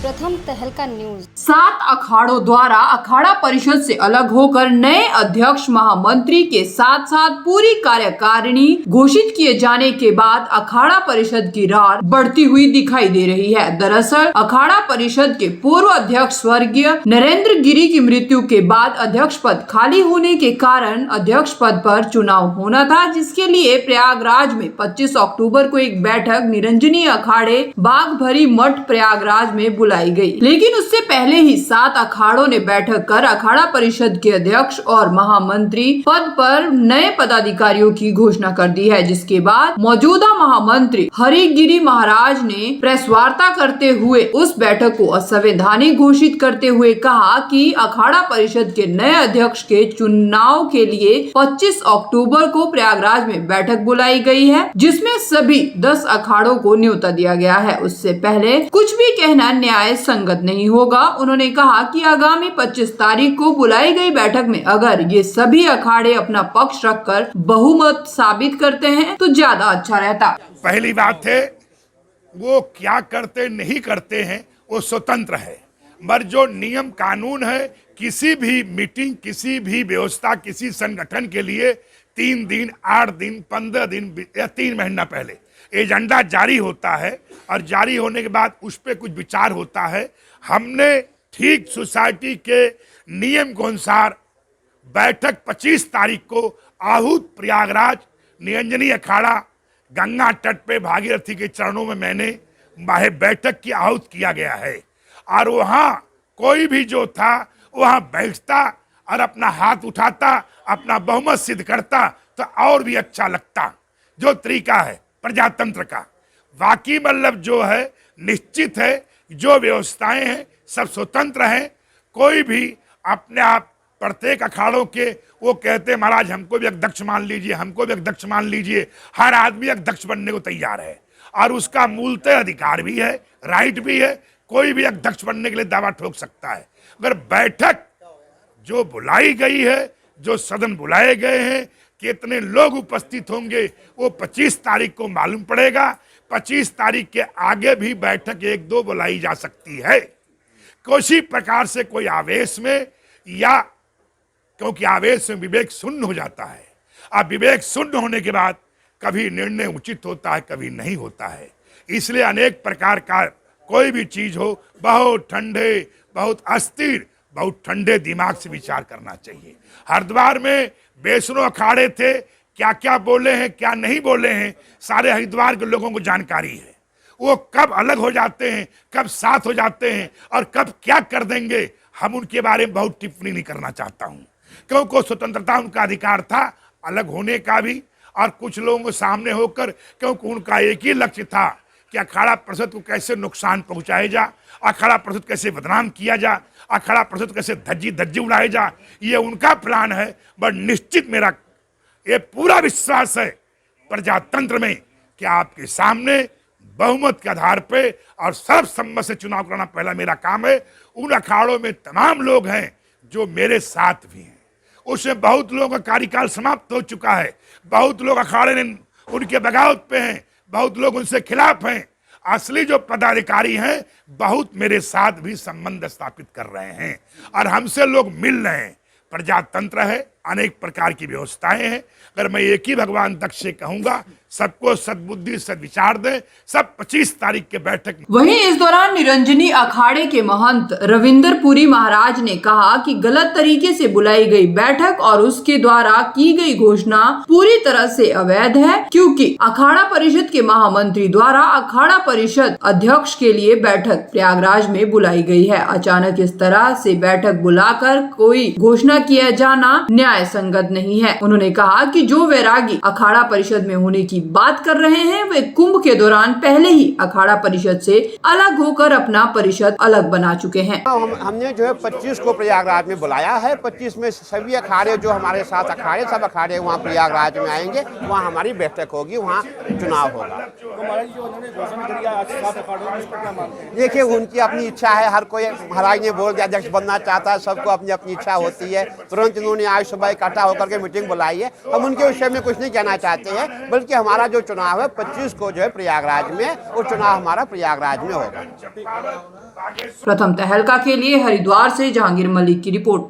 प्रथम तहलका न्यूज। 7 अखाड़ों द्वारा अखाड़ा परिषद से अलग होकर नए अध्यक्ष महामंत्री के साथ साथ पूरी कार्यकारिणी घोषित किए जाने के बाद अखाड़ा परिषद की रार बढ़ती हुई दिखाई दे रही है। दरअसल अखाड़ा परिषद के पूर्व अध्यक्ष स्वर्गीय नरेंद्र गिरी की मृत्यु के बाद अध्यक्ष पद खाली होने के कारण अध्यक्ष पद पर चुनाव होना था, जिसके लिए प्रयागराज में 25 अक्टूबर को एक बैठक निरंजनी अखाड़े बाघ भरी मठ प्रयागराज में बुलाई गई। लेकिन उससे पहले ही 7 अखाड़ों ने बैठक कर अखाड़ा परिषद के अध्यक्ष और महामंत्री पद पर नए पदाधिकारियों की घोषणा कर दी है, जिसके बाद मौजूदा महामंत्री हरिगिरी महाराज ने प्रेस वार्ता करते हुए उस बैठक को असंवैधानिक घोषित करते हुए कहा कि अखाड़ा परिषद के नए अध्यक्ष के चुनाव के लिए 25 अक्टूबर को प्रयागराज में बैठक बुलाई गई है, जिसमें सभी 10 अखाड़ों को न्योता दिया गया है। उससे पहले कुछ भी कहना न्याय संगत नहीं होगा। उन्होंने कहा कि आगामी 25 तारीख को बुलाई गई बैठक में अगर ये सभी अखाड़े अपना पक्ष रखकर बहुमत साबित करते हैं तो ज्यादा अच्छा रहता। पहली बात है, वो क्या करते नहीं करते हैं वो स्वतंत्र है, मगर जो नियम कानून है, किसी भी मीटिंग, किसी भी व्यवस्था, किसी संगठन के लिए 3 दिन, 8 दिन, 15 दिन या 3 महीना पहले एजेंडा जारी होता है और जारी होने के बाद उस पर कुछ विचार होता है। हमने ठीक सोसाइटी के नियम के अनुसार बैठक 25 तारीख को आहूत प्रयागराज निरंजनी अखाड़ा गंगा तट पे भागीरथी के चरणों में मैंने बैठक की आहूत किया गया है और वहाँ कोई भी जो था वहाँ बैठता और अपना हाथ उठाता, अपना बहुमत सिद्ध करता तो और भी अच्छा लगता। जो तरीका है प्रजातंत्र का, बाकी मतलब जो है निश्चित है, जो व्यवस्थाएं हैं सब स्वतंत्र हैं। कोई भी अपने आप प्रत्येक अखाड़ों के वो कहते महाराज हमको भी अध्यक्ष मान लीजिए, हमको भी अध्यक्ष मान लीजिए। हर आदमी अध्यक्ष बनने को तैयार है और उसका मूलतः अधिकार भी है, राइट भी है। कोई भी अध्यक्ष बनने के लिए दावा ठोक सकता है। अगर बैठक जो बुलाई गई है, जो सदन बुलाए गए हैं, कितने लोग उपस्थित होंगे वो 25 तारीख को मालूम पड़ेगा। 25 तारीख के आगे भी बैठक 1-2 बुलाई जा सकती है। किसी प्रकार से कोई आवेश में, या क्योंकि आवेश में विवेक शून्य हो जाता है। अब विवेक शून्य होने के बाद कभी निर्णय उचित होता है, कभी नहीं होता है। इसलिए अनेक प्रकार का कोई भी चीज हो, बहुत ठंडे, बहुत अस्थिर, बहुत ठंडे दिमाग से विचार करना चाहिए। हरिद्वार में वैष्णो अखाड़े थे, क्या क्या बोले हैं, क्या नहीं बोले हैं, सारे हरिद्वार के लोगों को जानकारी है। वो कब अलग हो जाते हैं, कब साथ हो जाते हैं और कब क्या कर देंगे, हम उनके बारे में बहुत टिप्पणी नहीं करना चाहता हूँ, क्योंकि स्वतंत्रता उनका अधिकार था अलग होने का भी, और कुछ लोगों के सामने होकर, क्योंकि उनका एक ही लक्ष्य था कि अखाड़ा परिषद को कैसे नुकसान पहुंचाया जा, अखाड़ा परिषद कैसे बदनाम किया जा, अखाड़ा परिषद कैसे धज्जी उड़ाए जा, ये उनका प्लान है। बट निश्चित मेरा ये पूरा विश्वास है प्रजातंत्र में कि आपके सामने बहुमत के आधार पे और सर्वसम्मत से चुनाव करना पहला मेरा काम है। उन अखाड़ों में तमाम लोग हैं जो मेरे साथ भी हैं, उसमें बहुत लोगों का कार्यकाल समाप्त हो चुका है, बहुत लोग अखाड़े ने उनके बगावत पे हैं, बहुत लोग उनसे खिलाफ हैं। असली जो पदाधिकारी हैं बहुत मेरे साथ भी संबंध स्थापित कर रहे हैं और हमसे लोग मिल रहे हैं। प्रजातंत्र है, अनेक प्रकार की व्यवस्थाएं हैं। अगर मैं एक ही भगवान दक्ष से कहूंगा, सबको सद्बुद्धि सद्विचार दें, सब 25 तारीख के बैठक। वहीं इस दौरान निरंजनी अखाड़े के महंत रविंदर पुरी महाराज ने कहा कि गलत तरीके से बुलाई गई बैठक और उसके द्वारा की गई घोषणा पूरी तरह से अवैध है, क्योंकि अखाड़ा परिषद के महामंत्री द्वारा अखाड़ा परिषद अध्यक्ष के लिए बैठक प्रयागराज में बुलाई गई है। अचानक इस तरह से बैठक बुलाकर कोई घोषणा किया जाना न्याय संगत नहीं है। उन्होंने कहा कि जो वैरागी अखाड़ा परिषद में होने की बात कर रहे हैं वे कुंभ के दौरान पहले ही अखाड़ा परिषद से अलग होकर अपना परिषद अलग बना चुके हैं। हमने जो है 25 को प्रयागराज में बुलाया है। 25 में सभी अखाड़े जो हमारे साथ अखाड़े, सब अखाड़े वहाँ प्रयागराज में आएंगे, वहाँ हमारी बैठक होगी, वहाँ चुनाव होगा। देखिए उनकी अपनी इच्छा है, हर कोई महाराज ने बोल दिया अध्यक्ष बनना चाहता है, सबको अपनी अपनी इच्छा होती है। तुरंत उन्होंने आज सुबह सुबह इकट्ठा होकर के मीटिंग बुलाई है। हम उनके विषय में कुछ नहीं कहना चाहते हैं, बल्कि हमारा जो चुनाव है 25 को जो है प्रयागराज में, वो चुनाव हमारा प्रयागराज में होगा। प्रथम तहलका के लिए हरिद्वार से जहांगीर मलिक की रिपोर्ट।